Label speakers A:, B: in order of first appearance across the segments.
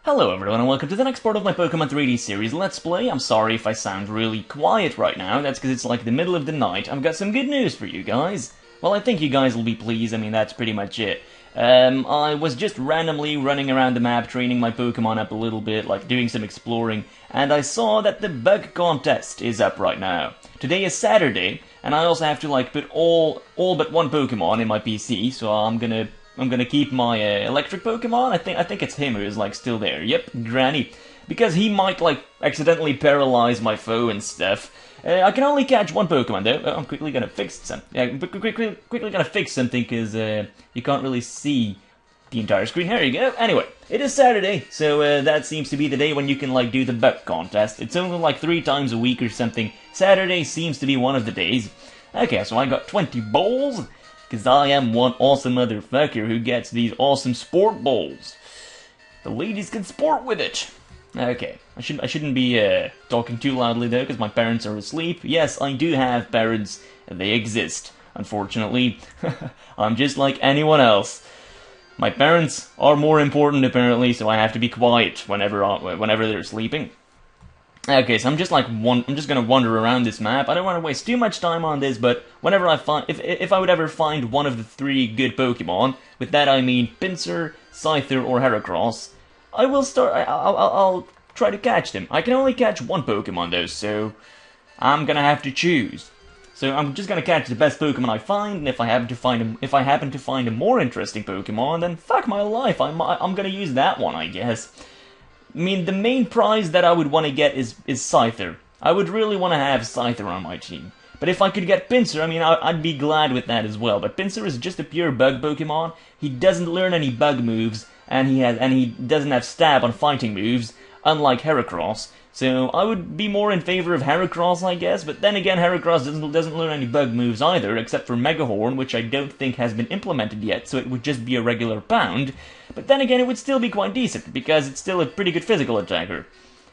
A: Hello everyone and welcome to the next part of my Pokemon 3D series Let's Play. I'm sorry if I sound really quiet right now, that's because it's like the middle of the night. I've got some good news for you guys. Well, I think you guys will be pleased, I mean that's pretty much it. I was just randomly running around the map, training my Pokemon up a little bit, like doing some exploring, and I saw that the bug contest is up right now. Today is Saturday, and I also have to like put all but one Pokemon in my PC, so I'm gonna keep my electric Pokemon. I think it's him who is like still there. Yep, Granny, because he might like accidentally paralyze my foe and stuff. I can only catch one Pokemon though. I'm quickly gonna fix some. Quickly gonna fix something because you can't really see the entire screen. Here you go. Anyway, it is Saturday, so that seems to be the day when you can like do the bug contest. It's only like 3 times a week or something. Saturday seems to be one of the days. Okay, so I got 20 balls. Because I am one awesome motherfucker who gets these awesome sport balls. The ladies can sport with it. Okay, I shouldn't be talking too loudly though, because my parents are asleep. Yes, I do have parents. They exist, unfortunately. I'm just like anyone else. My parents are more important apparently, so I have to be quiet whenever they're sleeping. Okay, so I'm just gonna wander around this map. I don't want to waste too much time on this, but whenever I find, if I would ever find one of the 3 good Pokemon, with that I mean Pinsir, Scyther, or Heracross, I'll try to catch them. I can only catch one Pokemon though, so I'm gonna have to choose. So I'm just gonna catch the best Pokemon I find, and if I happen to find a more interesting Pokemon, then fuck my life, I'm gonna use that one, I guess. I mean, the main prize that I would want to get is Scyther. I would really want to have Scyther on my team. But if I could get Pinsir, I mean, I'd be glad with that as well. But Pinsir is just a pure bug Pokemon. He doesn't learn any bug moves, and he doesn't have stab on fighting moves, unlike Heracross. So I would be more in favor of Heracross, I guess. But then again, Heracross doesn't learn any bug moves either, except for Mega Horn, which I don't think has been implemented yet. So it would just be a regular pound. But then again, it would still be quite decent, because it's still a pretty good physical attacker.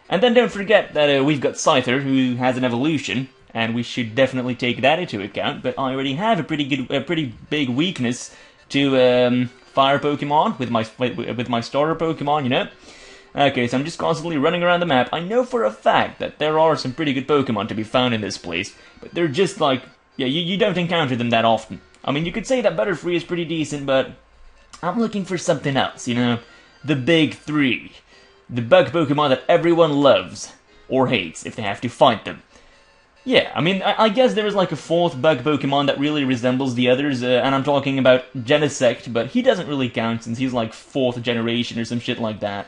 A: And then don't forget that we've got Scyther, who has an evolution, and we should definitely take that into account. But I already have a pretty big weakness to fire Pokemon with my starter Pokemon, you know. Okay, so I'm just constantly running around the map. I know for a fact that there are some pretty good Pokemon to be found in this place, but they're just like, yeah, you don't encounter them that often. I mean, you could say that Butterfree is pretty decent, but I'm looking for something else, you know? The big 3. The bug Pokemon that everyone loves, or hates, if they have to fight them. Yeah, I mean, I guess there is like a 4th bug Pokemon that really resembles the others, and I'm talking about Genesect, but he doesn't really count since he's like 4th generation or some shit like that.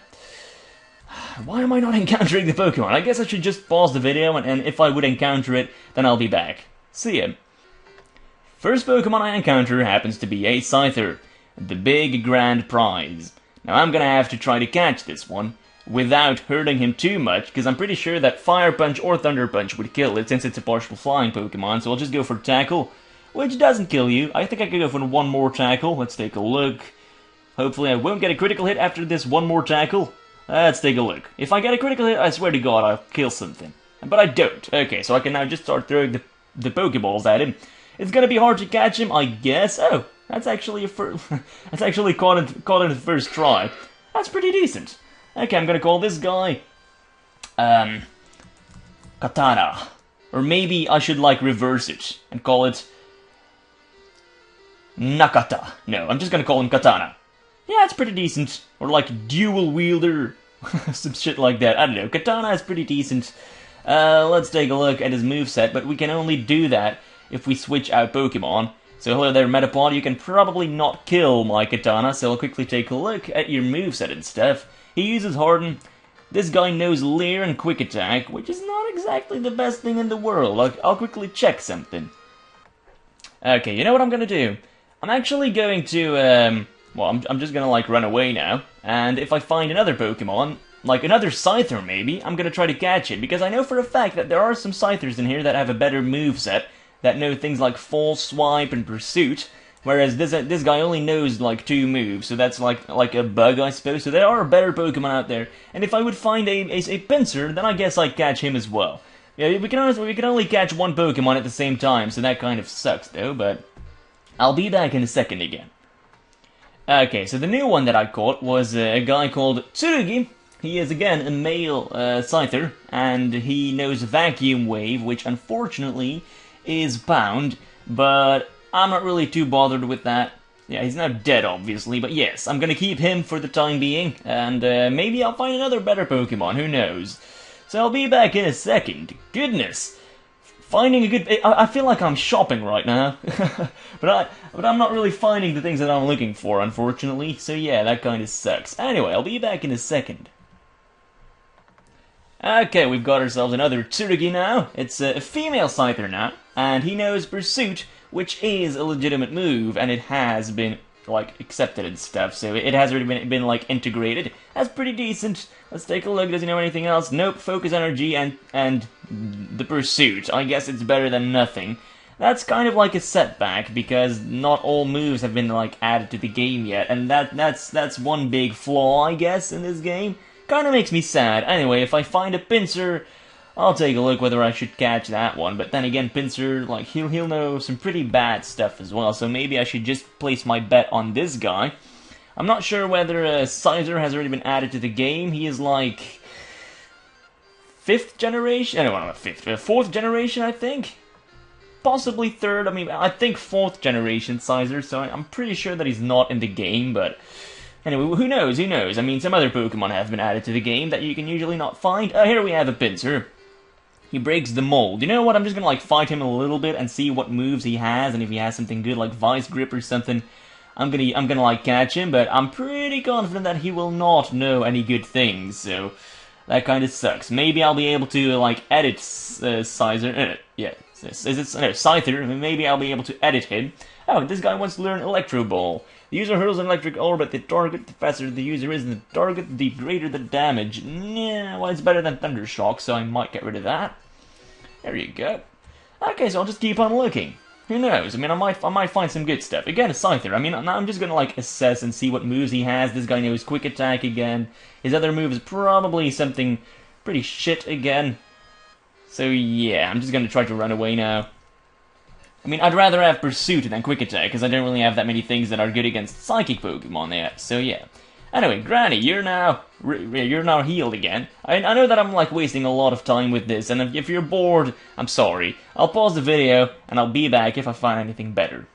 A: Why am I not encountering the Pokemon? I guess I should just pause the video, and if I would encounter it, then I'll be back. See ya. First Pokemon I encounter happens to be a Scyther, the big grand prize. Now I'm gonna have to try to catch this one, without hurting him too much, because I'm pretty sure that Fire Punch or Thunder Punch would kill it, since it's a partial flying Pokemon, so I'll just go for Tackle, which doesn't kill you. I think I could go for one more Tackle. Let's take a look. Hopefully I won't get a critical hit after this one more Tackle. Let's take a look. If I get a critical hit, I swear to God, I'll kill something. But I don't. Okay, so I can now just start throwing the Pokeballs at him. It's gonna be hard to catch him, I guess. Oh, that's actually that's actually caught in the first try. That's pretty decent. Okay, I'm gonna call this guy Katana. Or maybe I should like reverse it and call it Nakata. No, I'm just gonna call him Katana. Yeah, it's pretty decent. Or like Dual Wielder, some shit like that. I don't know. Katana is pretty decent. Let's take a look at his moveset, but we can only do that if we switch out Pokemon. So hello there, Metapod. You can probably not kill my Katana, so I'll quickly take a look at your moveset and stuff. He uses Harden. This guy knows Leer and Quick Attack, which is not exactly the best thing in the world. I'll quickly check something. Okay, you know what I'm gonna do? I'm actually going to, well, I'm just gonna, like, run away now, and if I find another Pokemon, like another Scyther maybe, I'm gonna try to catch it, because I know for a fact that there are some Scythers in here that have a better moveset, that know things like False Swipe and Pursuit, whereas this guy only knows, like, 2 moves, so that's like a bug, I suppose, so there are better Pokemon out there, and if I would find a Pinsir, then I guess I'd catch him as well. Yeah, we can only catch one Pokemon at the same time, so that kind of sucks, though, but I'll be back in a second again. Okay, so the new one that I caught was a guy called Tsurugi, He is again a male Scyther, and he knows Vacuum Wave, which unfortunately is bound, but I'm not really too bothered with that. Yeah, he's not dead, obviously, but yes, I'm gonna keep him for the time being, and maybe I'll find another better Pokemon, who knows. So I'll be back in a second. Goodness! Finding a good... I feel like I'm shopping right now, but I'm not really finding the things that I'm looking for, unfortunately, so yeah, that kinda sucks. Anyway, I'll be back in a second. Okay, we've got ourselves another Tsurugi now. It's a female Scyther now, and he knows Pursuit, which is a legitimate move, and it has been, like, accepted and stuff, so it has already been like, integrated. That's pretty decent. Let's take a look. Does he know anything else? Nope, Focus Energy and the Pursuit. I guess it's better than nothing. That's kind of like a setback, because not all moves have been, like, added to the game yet, and that's one big flaw, I guess, in this game. Kinda makes me sad. Anyway, if I find a Pinsir, I'll take a look whether I should catch that one. But then again, Pinsir, like, he'll know some pretty bad stuff as well, so maybe I should just place my bet on this guy. I'm not sure whether Scyther has already been added to the game. He is, like, 5th generation? No, not 5th, 4th generation, I think? Possibly 3rd, I mean, I think 4th generation Scyther, so I'm pretty sure that he's not in the game, but... Anyway, who knows, who knows? I mean, some other Pokemon have been added to the game that you can usually not find. Here we have a Pinsir. He breaks the mold. You know what, I'm just gonna, like, fight him a little bit and see what moves he has, and if he has something good, like Vice Grip or something, I'm gonna, like, catch him, but I'm pretty confident that he will not know any good things, so that kinda sucks. Maybe I'll be able to, like, edit Scyther, Scyther, maybe I'll be able to edit him. Oh, this guy wants to learn Electro Ball. The user hurls an electric orb at the target. The faster the user is in the target, the greater the damage. Yeah, well, it's better than Thunder Shock, so I might get rid of that. There you go. Okay, so I'll just keep on looking. Who knows? I mean, I might find some good stuff. Again, a Scyther. I mean, I'm just gonna, like, assess and see what moves he has. This guy knows Quick Attack again. His other move is probably something pretty shit again. So yeah, I'm just gonna try to run away now. I mean, I'd rather have Pursuit than Quick Attack, because I don't really have that many things that are good against Psychic Pokemon yet, so yeah. Anyway, Granny, you're now healed again. I know that I'm, like, wasting a lot of time with this, and if you're bored, I'm sorry. I'll pause the video, and I'll be back if I find anything better.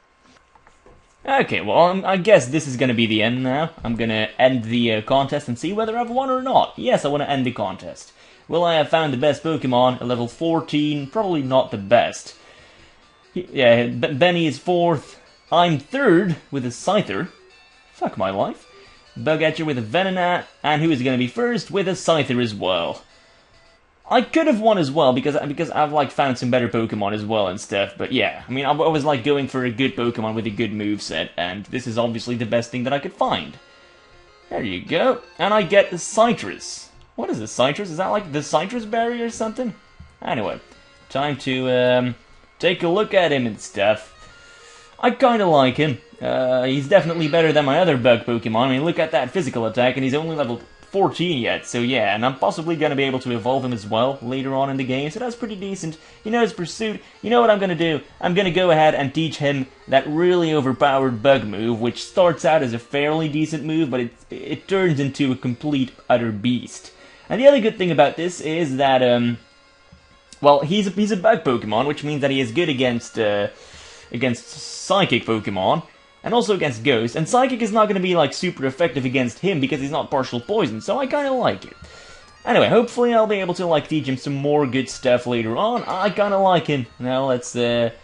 A: Okay, well, I guess this is gonna be the end now. I'm gonna end the contest and see whether I've won or not. Yes, I want to end the contest. Will I have found the best Pokemon at level 14? Probably not the best. Yeah, Benny is 4th. I'm 3rd with a Scyther. Fuck my life. Bugcatcher with a Venonat, and who is going to be 1st with a Scyther as well. I could have won as well, because I've, like, found some better Pokemon as well and stuff, but yeah. I mean, I was, like, going for a good Pokemon with a good moveset, and this is obviously the best thing that I could find. There you go. And I get the Citrus. What is this, Citrus? Is that, like, the Citrus berry or something? Anyway, time to, take a look at him and stuff. I kinda like him. He's definitely better than my other bug Pokemon. I mean, look at that physical attack, and he's only level 14 yet, so yeah, and I'm possibly gonna be able to evolve him as well later on in the game, so that's pretty decent. He knows Pursuit. You know what I'm gonna do? I'm gonna go ahead and teach him that really overpowered bug move, which starts out as a fairly decent move, but it turns into a complete, utter beast. And the other good thing about this is that, well, he's a bug Pokemon, which means that he is good against Psychic Pokemon, and also against Ghost, and Psychic is not going to be, like, super effective against him because he's not partial poison, so I kind of like it. Anyway, hopefully I'll be able to, like, teach him some more good stuff later on. I kind of like him. Now let's, let's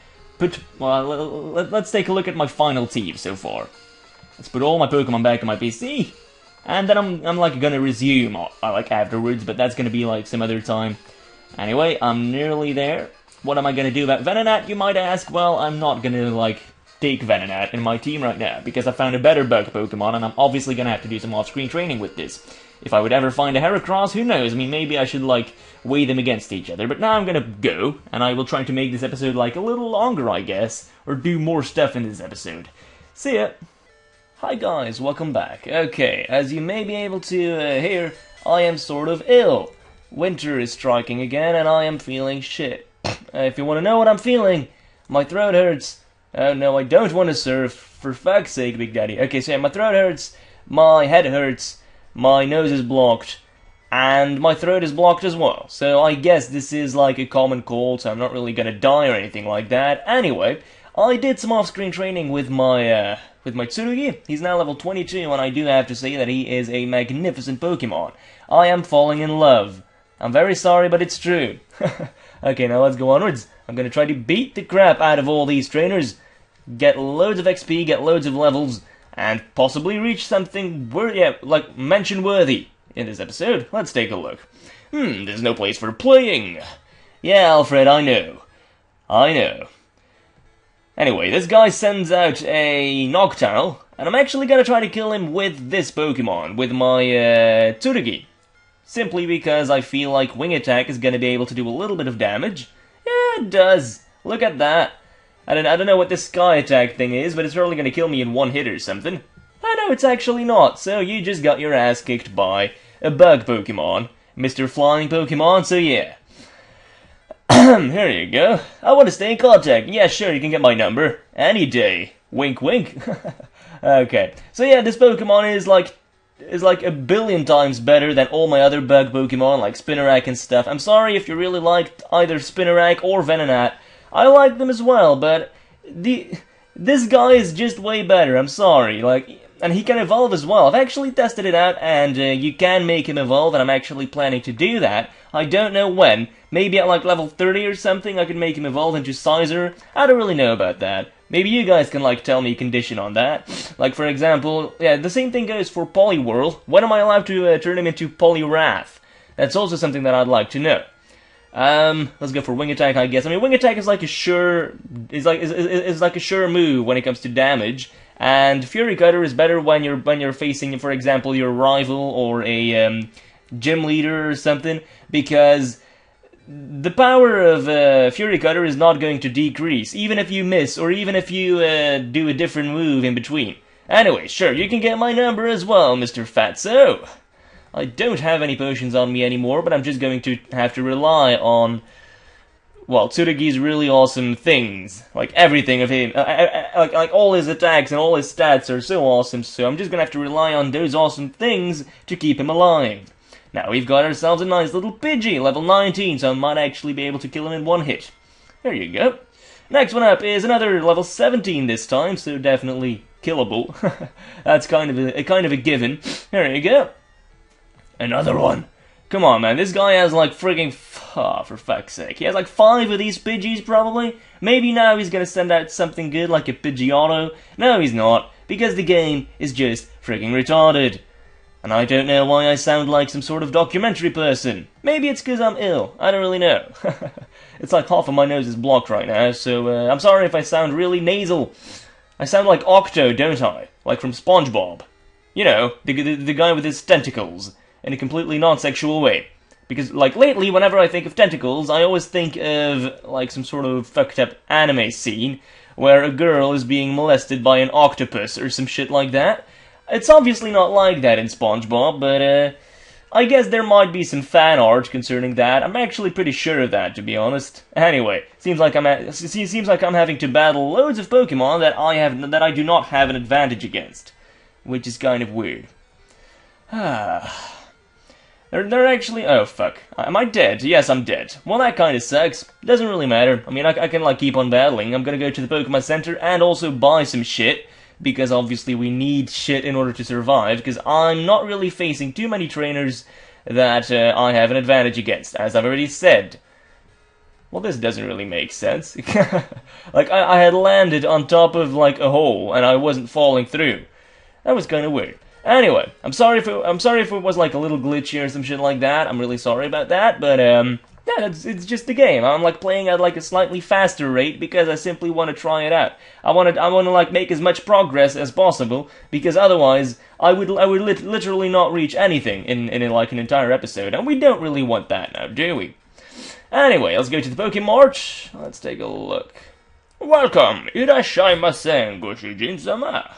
A: take a look at my final team so far. Let's put all my Pokemon back on my PC, and then I'm like, gonna resume, like, afterwards, but that's gonna be, like, some other time. Anyway, I'm nearly there. What am I gonna do about Venonat, you might ask? Well, I'm not gonna, like, take Venonat in my team right now, because I found a better bug Pokemon, and I'm obviously gonna have to do some off-screen training with this. If I would ever find a Heracross, who knows? I mean, maybe I should, like, weigh them against each other, but now I'm gonna go, and I will try to make this episode, like, a little longer, I guess, or do more stuff in this episode. See ya! Hi guys, welcome back. Okay, as you may be able to hear, I am sort of ill. Winter is striking again, and I am feeling shit. If you want to know what I'm feeling, my throat hurts. Oh no, I don't want to surf. For fuck's sake, Big Daddy. Okay, so yeah, my throat hurts, my head hurts, my nose is blocked, and my throat is blocked as well. So I guess this is like a common cold, so I'm not really gonna die or anything like that. Anyway, I did some off-screen training with my Tsurugi. He's now level 22, and I do have to say that he is a magnificent Pokemon. I am falling in love. I'm very sorry, but it's true. Okay, now let's go onwards. I'm gonna try to beat the crap out of all these trainers, get loads of XP, get loads of levels, and possibly reach something like mention-worthy in this episode. Let's take a look. There's no place for playing. Yeah, Alfred, I know. Anyway, this guy sends out a Noctowl, and I'm actually gonna try to kill him with this Pokemon, with my Tsurugi. Simply because I feel like Wing Attack is gonna be able to do a little bit of damage. Yeah, it does. Look at that. I don't know what this Sky Attack thing is, but it's probably gonna kill me in one hit or something. I know it's actually not, so you just got your ass kicked by a Bug Pokemon, Mr. Flying Pokemon, so yeah. Here you go. I want to stay in contact. Yeah, sure, you can get my number. Any day. Wink, wink. Okay. So yeah, this Pokemon is like a billion times better than all my other bug Pokemon, like Spinarak and stuff. I'm sorry if you really liked either Spinarak or Venonat. I like them as well, but this guy is just way better. I'm sorry. And he can evolve as well. I've actually tested it out, and you can make him evolve, and I'm actually planning to do that. I don't know when. Maybe at like level 30 or something, I could make him evolve into Sizer. I don't really know about that. Maybe you guys can tell me a condition on that. Like for example, yeah, the same thing goes for Poliwhirl. When am I allowed to turn him into Poliwrath? That's also something that I'd like to know. Let's go for Wing Attack, I guess. I mean, Wing Attack is like a sure move when it comes to damage. And Fury Cutter is better when you're facing, for example, your rival or a gym leader or something, because the power of Fury Cutter is not going to decrease, even if you miss, or even if you do a different move in between. Anyway, sure, you can get my number as well, Mr. Fatso. I don't have any potions on me anymore, but I'm just going to have to rely on, well, Tsurugi's really awesome things. Like, everything of him. Like all his attacks and all his stats are so awesome, so I'm just gonna have to rely on those awesome things to keep him alive. Now, we've got ourselves a nice little Pidgey, level 19, so I might actually be able to kill him in one hit. There you go. Next one up is another level 17 this time, so definitely killable. That's kind of a given. There you go. Another one. Come on, man, this guy has like frigging... Oh, for fuck's sake. He has like 5 of these Pidgeys, probably. Maybe now he's gonna send out something good, like a Pidgeotto. No, he's not, because the game is just frigging retarded. And I don't know why I sound like some sort of documentary person. Maybe it's because I'm ill. I don't really know. It's like half of my nose is blocked right now, so I'm sorry if I sound really nasal. I sound like Octo, don't I? Like from SpongeBob. You know, the guy with his tentacles, in a completely non-sexual way. Because, like, lately, whenever I think of tentacles, I always think of, like, some sort of fucked-up anime scene where a girl is being molested by an octopus or some shit like that. It's obviously not like that in SpongeBob, but, I guess there might be some fan art concerning that. I'm actually pretty sure of that, to be honest. Anyway, seems like I'm having to battle loads of Pokemon that I do not have an advantage against, which is kind of weird. They're actually... Oh, fuck. Am I dead? Yes, I'm dead. Well, that kind of sucks. Doesn't really matter. I mean, I can, like, keep on battling. I'm gonna go to the Pokemon Center and also buy some shit, because obviously we need shit in order to survive, because I'm not really facing too many trainers that I have an advantage against, as I've already said. Well, this doesn't really make sense. Like, I had landed on top of, like, a hole, and I wasn't falling through. That was kind of weird. Anyway, I'm sorry if it was like a little glitchy or some shit like that. I'm really sorry about that, but yeah, it's just the game. I'm like playing at like a slightly faster rate because I simply want to try it out. I want to like make as much progress as possible, because otherwise I would literally not reach anything in like an entire episode, and we don't really want that now, do we? Anyway, let's go to the Pokemart. Let's take a look. Welcome, irashaimase, Goshijin-sama.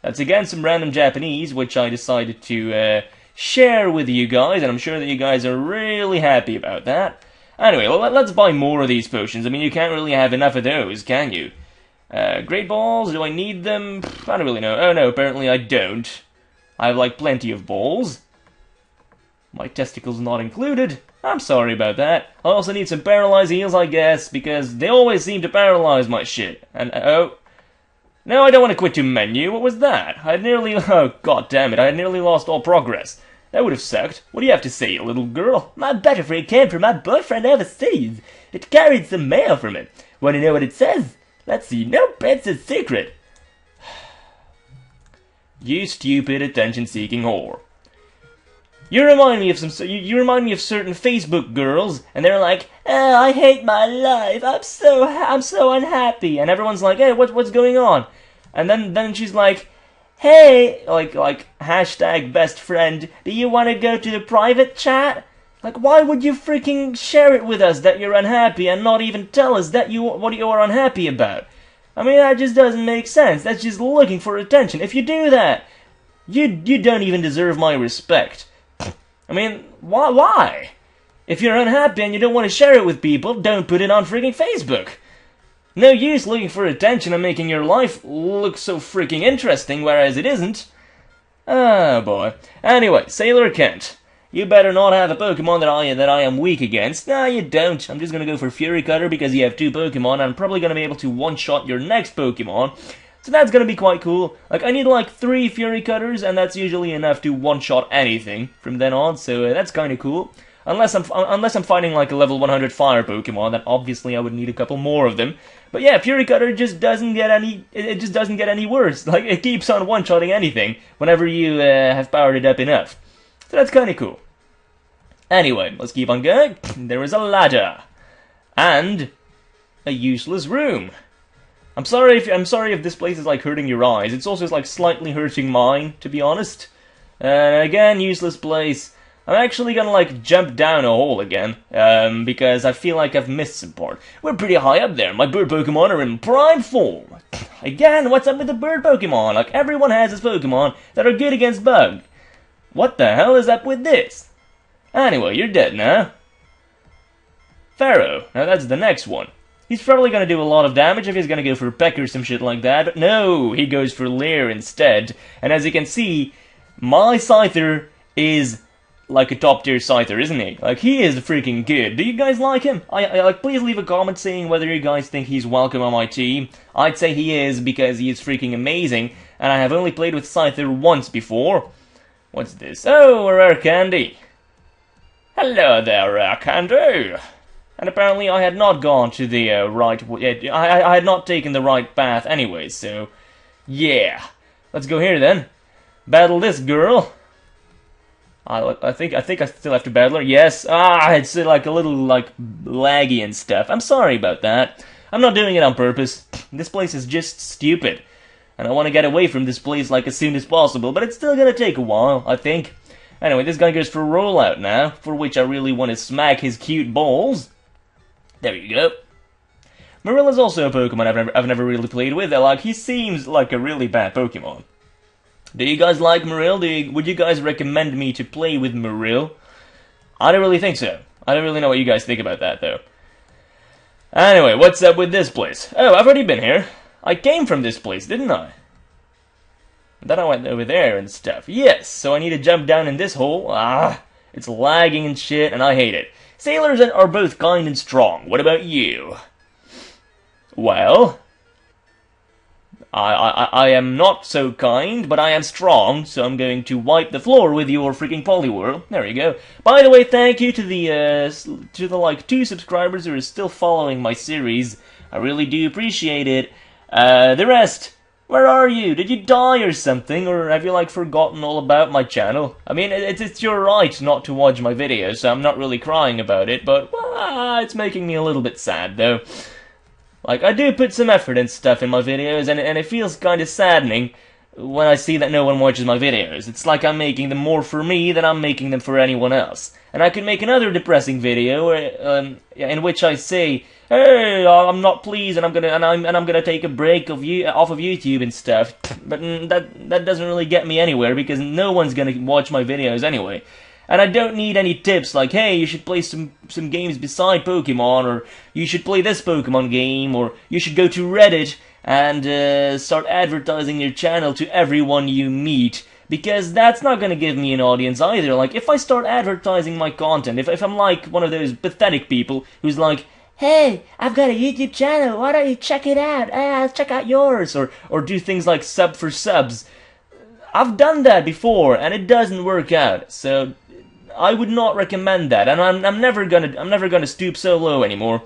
A: That's again some random Japanese, which I decided to share with you guys, and I'm sure that you guys are really happy about that. Anyway, let's buy more of these potions. I mean, you can't really have enough of those, can you? Great balls, do I need them? I don't really know. Oh no, apparently I don't. I have, like, plenty of balls. My testicles not included. I'm sorry about that. I also need some paralyzed heals, I guess, because they always seem to paralyze my shit. And, oh. No, I don't want to quit to menu. What was that? I nearly... Oh, god damn it. I had nearly lost all progress. That would have sucked. What do you have to say, little girl?
B: My butterfree came from my boyfriend overseas. It carried some mail from him. Want to know what it says? Let's see. No, it's a secret.
A: You stupid, attention-seeking whore. You remind me of you remind me of certain Facebook girls, and they're like,
B: "Oh, I hate my life. I'm so unhappy."
A: And everyone's like, "Hey, what's going on?" And then she's like,
B: "Hey,
A: like hashtag best friend,
B: do you want to go to the private chat?" Like, why would you freaking share it with us that you're unhappy and not even tell us that what you are unhappy about? I mean, that just doesn't make sense. That's just looking for attention. If you do that, you don't even deserve my respect. I mean, why? If you're unhappy and you don't want to share it with people, don't put it on freaking Facebook. No use looking for attention and making your life look so freaking interesting, whereas it isn't. Oh boy. Anyway, Sailor Kent. You better not have a Pokemon that I am weak against. Nah, you don't. I'm just gonna go for Fury Cutter because you have 2 Pokemon and I'm probably gonna be able to one-shot your next Pokemon. So that's gonna be quite cool. Like, I need like 3 Fury Cutters, and that's usually enough to one-shot anything from then on, so that's kinda cool. Unless I'm fighting like a level 100 Fire Pokemon, then obviously I would need a couple more of them. But yeah, Fury Cutter just doesn't get any worse. Like, it keeps on one-shotting anything whenever you have powered it up enough. So that's kinda cool. Anyway, let's keep on going. There is a ladder. And a useless room. I'm sorry if this place is like hurting your eyes. It's also like slightly hurting mine, to be honest. Again, useless place. I'm actually gonna like jump down a hole again, because I feel like I've missed some part. We're pretty high up there. My bird Pokemon are in prime form. Again, what's up with the bird Pokemon? Like, everyone has his Pokemon that are good against bug. What the hell is up with this? Anyway, you're dead now. Pharaoh. Now that's the next one. He's probably going to do a lot of damage if he's going to go for Peck or some shit like that, but no, he goes for Leer instead. And as you can see, my Scyther is like a top tier Scyther, isn't he? Like, he is freaking good. Do you guys like him? Like, please leave a comment saying whether you guys think he's welcome on my team. I'd say he is because he is freaking amazing, and I have only played with Scyther once before. What's this? Oh, a rare candy. Hello there, rare candy. And apparently I had not gone to the right... I had not taken the right path anyway, so... Yeah. Let's go here then. Battle this girl. I think I still have to battle her. Yes. It's like a little like laggy and stuff. I'm sorry about that. I'm not doing it on purpose. This place is just stupid. And I want to get away from this place like as soon as possible, but it's still gonna take a while, I think. Anyway, this guy goes for rollout now, for which I really want to smack his cute balls. There you go. Marill is also a Pokemon I've never really played with. Like, he seems like a really bad Pokemon. Do you guys like Marill? Would you guys recommend me to play with Marill? I don't really think so. I don't really know what you guys think about that, though. Anyway, what's up with this place? Oh, I've already been here. I came from this place, didn't I? Then I went over there and stuff. Yes, so I need to jump down in this hole. It's lagging and shit, and I hate it. Sailors are both kind and strong. What about you? Well, I am not so kind, but I am strong, so I'm going to wipe the floor with your freaking Poliwhirl. There you go. By the way, thank you to the like 2 subscribers who are still following my series. I really do appreciate it. The rest, where are you? Did you die or something, or have you like forgotten all about my channel? I mean, it's your right not to watch my videos, so I'm not really crying about it, but well, it's making me a little bit sad though. Like, I do put some effort and stuff in my videos, and it feels kind of saddening when I see that no one watches my videos. It's like I'm making them more for me than I'm making them for anyone else. And I could make another depressing video in which I say, "Hey, I'm not pleased, and I'm gonna take a break off of YouTube and stuff." But that doesn't really get me anywhere because no one's gonna watch my videos anyway. And I don't need any tips like, hey, you should play some games beside Pokemon, or you should play this Pokemon game, or you should go to Reddit and start advertising your channel to everyone you meet, because that's not gonna give me an audience either. Like, if I start advertising my content, if I'm like one of those pathetic people who's like, hey, I've got a YouTube channel, why don't you check it out? Check out yours, or do things like sub for subs. I've done that before, and it doesn't work out, so I would not recommend that, and I'm never gonna stoop so low anymore.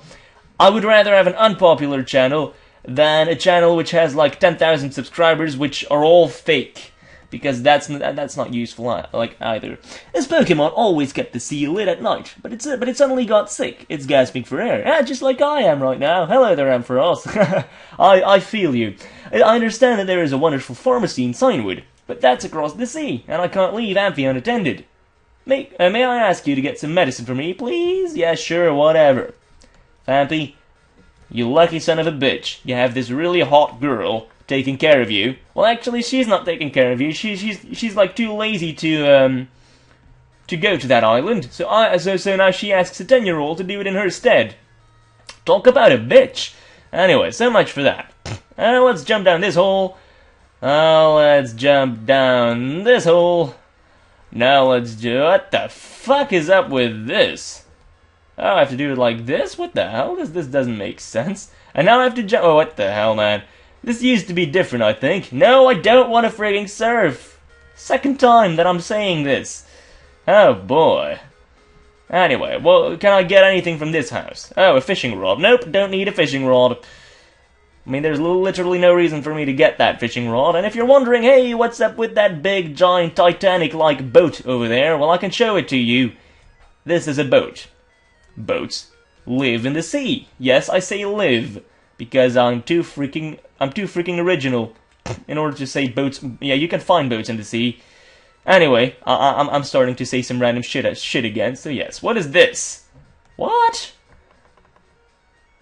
B: I would rather have an unpopular channel than a channel which has like 10,000 subscribers, which are all fake, because that's not useful like either. This Pokemon always kept the sea lit at night, but it suddenly got sick. It's gasping for air, just like I am right now. Hello there, Ampharos. I feel you. I understand that there is a wonderful pharmacy in Signwood, but that's across the sea, and I can't leave Amphi unattended. May I ask you to get some medicine for me, please? Yeah, sure, whatever. Fampy, you lucky son of a bitch. You have this really hot girl taking care of you. Well, actually, she's not taking care of you. She's like too lazy to go to that island. So now she asks a 10-year-old to do it in her stead. Talk about a bitch. Anyway, so much for that. Let's jump down this hole. Let's jump down this hole. Now let's do... What the fuck is up with this? Oh, I have to do it like this? What the hell? This doesn't make sense. And now I have to jump... Oh, what the hell, man? This used to be different, I think. No, I don't want to frigging surf. Second time that I'm saying this. Oh, boy. Anyway, well, can I get anything from this house? Oh, a fishing rod. Nope, don't need a fishing rod. I mean, there's literally no reason for me to get that fishing rod, and if you're wondering, hey, what's up with that big, giant, Titanic-like boat over there, well, I can show it to you. This is a boat. Boats live in the sea. Yes, I say live, because I'm too freaking original in order to say boats. Yeah, you can find boats in the sea. Anyway, I'm starting to say some random shit again, so yes. What is this? What?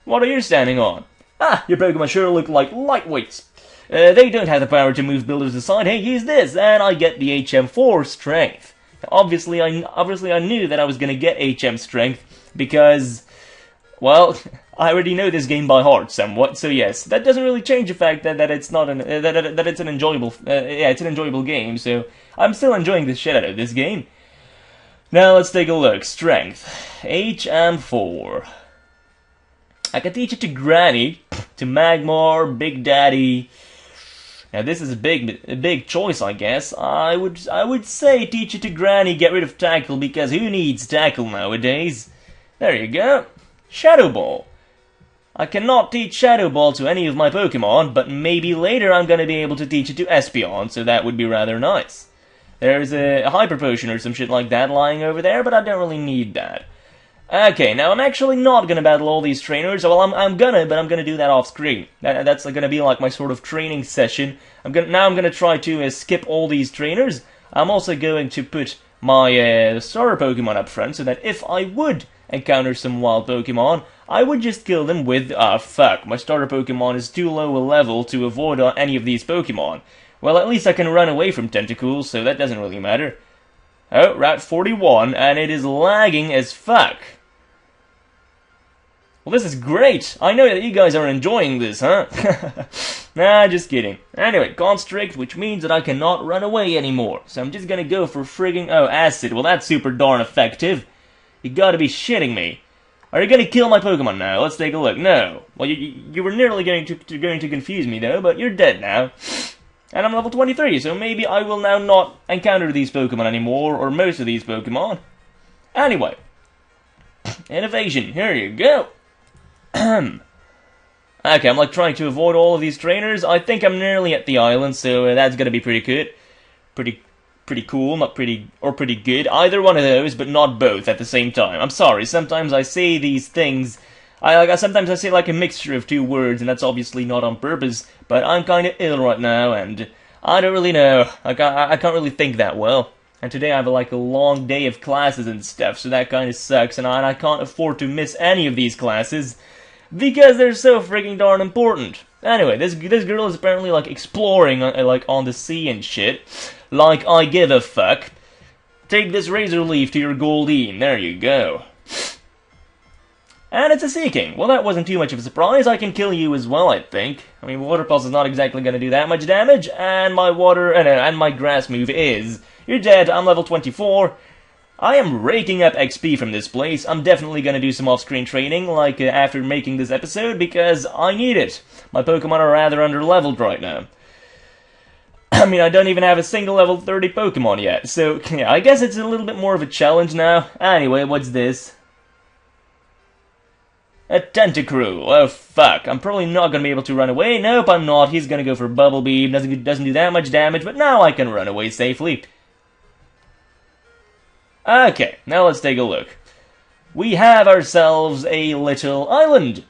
B: What are you standing on? Ah, your Pokemon sure look like lightweights. They don't have the power to move builders aside. Hey, use this, and I get the HM4 strength. Obviously, I knew that I was gonna get HM strength because, well, I already know this game by heart somewhat. So yes, that doesn't really change the fact that it's not that it's an enjoyable it's an enjoyable game. So I'm still enjoying the shit out of this game. Now let's take a look. Strength, HM4. I can teach it to Granny, to Magmar, Big Daddy. Now this is a big choice, I guess. I would say teach it to Granny, get rid of Tackle, because who needs Tackle nowadays? There you go. Shadow Ball. I cannot teach Shadow Ball to any of my Pokemon, but maybe later I'm gonna be able to teach it to Espeon, so that would be rather nice. There's a Hyper Potion or some shit like that lying over there, but I don't really need that. Okay, now I'm actually not gonna battle all these trainers. Well, I'm gonna do that off screen. That's gonna be like my sort of training session. I'm gonna try to skip all these trainers. I'm also going to put my starter Pokemon up front, so that if I would encounter some wild Pokemon, I would just kill them with, fuck, my starter Pokemon is too low a level to avoid any of these Pokemon. Well, at least I can run away from Tentacles, so that doesn't really matter. Oh, Route 41, and it is lagging as fuck. Well, this is great. I know that you guys are enjoying this, huh? Nah, just kidding. Anyway, Constrict, which means that I cannot run away anymore. So I'm just gonna go for frigging... Oh, Acid. Well, that's super darn effective. You gotta be shitting me. Are you gonna kill my Pokemon now? Let's take a look. No. Well, you were nearly going to confuse me, though, but you're dead now. And I'm level 23, so maybe I will now not encounter these Pokemon anymore, or most of these Pokemon. Anyway. Innovation. Here you go. Okay, I'm like trying to avoid all of these trainers. I think I'm nearly at the island, so that's gonna be pretty good. Pretty cool, not pretty, or pretty good. Either one of those, but not both at the same time. I'm sorry, sometimes I say these things... sometimes I say like a mixture of two words, and that's obviously not on purpose, but I'm kinda ill right now, and I don't really know. I can't really think that well. And today I have like a long day of classes and stuff, so that kinda sucks, and I can't afford to miss any of these classes, because they're so freaking darn important. Anyway, this girl is apparently like exploring like on the sea and shit. Like I give a fuck. Take this razor leaf to your Goldeen. There you go. And it's a Seeking. Well, that wasn't too much of a surprise. I can kill you as well, I think. I mean, Water Pulse is not exactly going to do that much damage, and my and my Grass move is... You're dead, I'm level 24. I am raking up XP from this place. I'm definitely going to do some off-screen training, like after making this episode, because I need it. My Pokemon are rather under-leveled right now. I mean, I don't even have a single level 30 Pokemon yet, so yeah, I guess it's a little bit more of a challenge now. Anyway, what's this? A Tentacruel. Oh, fuck. I'm probably not going to be able to run away. Nope, I'm not. He's going to go for Bubble Beam. Doesn't do that much damage, but now I can run away safely. Okay, now let's take a look. We have ourselves a little island.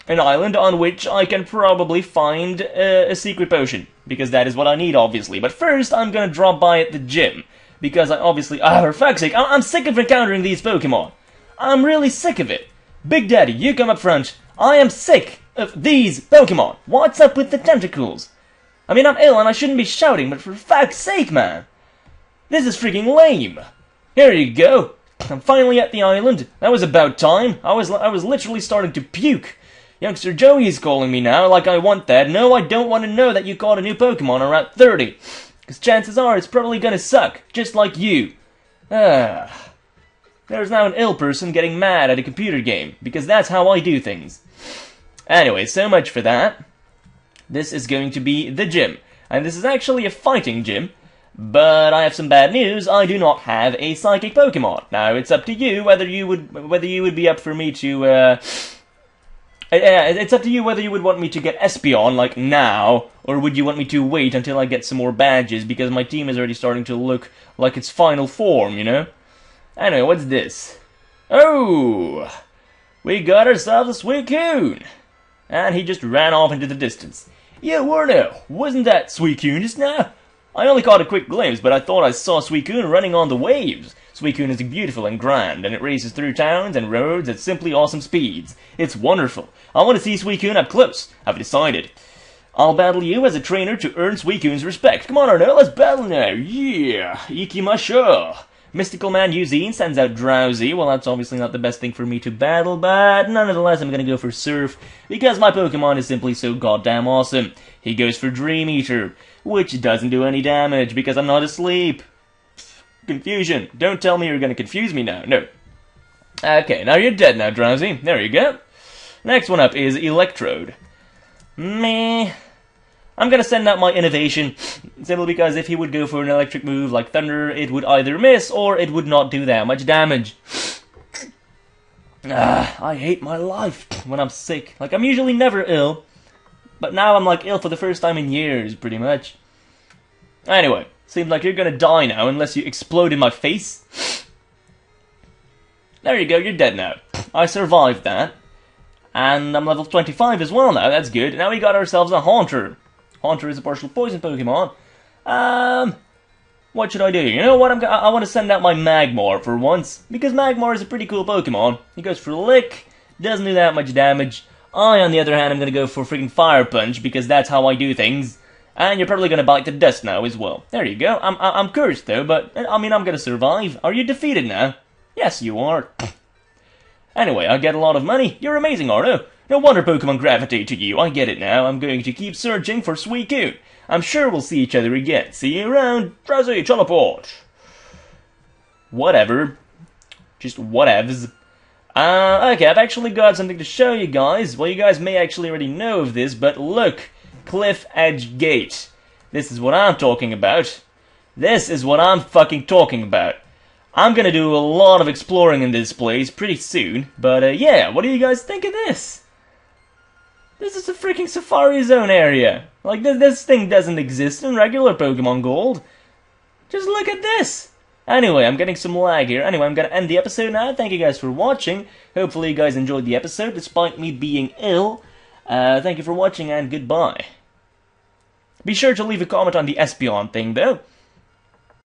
B: An island on which I can probably find a secret potion, because that is what I need, obviously. But first, I'm going to drop by at the gym, because I obviously... for fuck's sake, I'm sick of encountering these Pokemon. I'm really sick of it. Big Daddy, you come up front. I am sick of these Pokemon. What's up with the tentacles? I mean, I'm ill and I shouldn't be shouting, but for fuck's sake, man. This is freaking lame. Here you go. I'm finally at the island. That was about time. I was literally starting to puke. Youngster Joey's calling me now, like I want that. No, I don't want to know that you caught a new Pokemon around 30. Because chances are it's probably gonna suck, just like you. There's now an ill person getting mad at a computer game, because that's how I do things. Anyway, so much for that. This is going to be the gym. And this is actually a fighting gym, but I have some bad news. I do not have a psychic Pokemon. Now, it's up to you whether you would be up for me to, it's up to you whether you would want me to get Espeon, like, now, or would you want me to wait until I get some more badges, because my team is already starting to look like its final form, you know? Anyway, what's this? Oh! We got ourselves a Suicune! And he just ran off into the distance. Yeah, Warno, wasn't that Suicune just now? I only caught a quick glimpse, but I thought I saw Suicune running on the waves. Suicune is beautiful and grand, and it races through towns and roads at simply awesome speeds. It's wonderful. I want to see Suicune up close. I've decided. I'll battle you as a trainer to earn Suicune's respect. Come on, Arno, let's battle now. Yeah, ikimasho. Mystical Man Eugene sends out Drowsy. Well, that's obviously not the best thing for me to battle, but nonetheless, I'm gonna go for Surf, because my Pokemon is simply so goddamn awesome. He goes for Dream Eater, which doesn't do any damage, because I'm not asleep. Confusion. Don't tell me you're gonna confuse me now. No. Okay, now you're dead now, Drowsy. There you go. Next one up is Electrode. Meh. I'm gonna send out my Innovation, simply because if he would go for an electric move like Thunder, it would either miss or it would not do that much damage. I hate my life when I'm sick. Like, I'm usually never ill, but now I'm like ill for the first time in years, pretty much. Anyway, seems like you're gonna die now unless you explode in my face. There you go, you're dead now. I survived that. And I'm level 25 as well now, that's good. Now we got ourselves a Haunter. Haunter is a partial poison Pokemon. What should I do? You know what? I want to send out my Magmar for once, because Magmar is a pretty cool Pokemon. He goes for Lick, doesn't do that much damage. I, on the other hand, am going to go for freaking Fire Punch, because that's how I do things. And you're probably going to bite the dust now as well. There you go. I'm cursed though, but I mean I'm going to survive. Are you defeated now? Yes, you are. Anyway, I get a lot of money. You're amazing, Arno. No wonder Pokemon gravitate to you. I get it now. I'm going to keep searching for Suicune. I'm sure we'll see each other again. See you around. Drowsy, teleport. Whatever. Just whatevs. Okay, I've actually got something to show you guys. Well, you guys may actually already know of this, but look. Cliff Edge Gate. This is what I'm talking about. This is what I'm fucking talking about. I'm gonna do a lot of exploring in this place pretty soon, but yeah, what do you guys think of this? This is a freaking Safari Zone area. Like, this thing doesn't exist in regular Pokemon Gold. Just look at this. Anyway, I'm getting some lag here. Anyway, I'm gonna end the episode now. Thank you guys for watching. Hopefully you guys enjoyed the episode, despite me being ill. Thank you for watching, and goodbye. Be sure to leave a comment on the Espeon thing, though.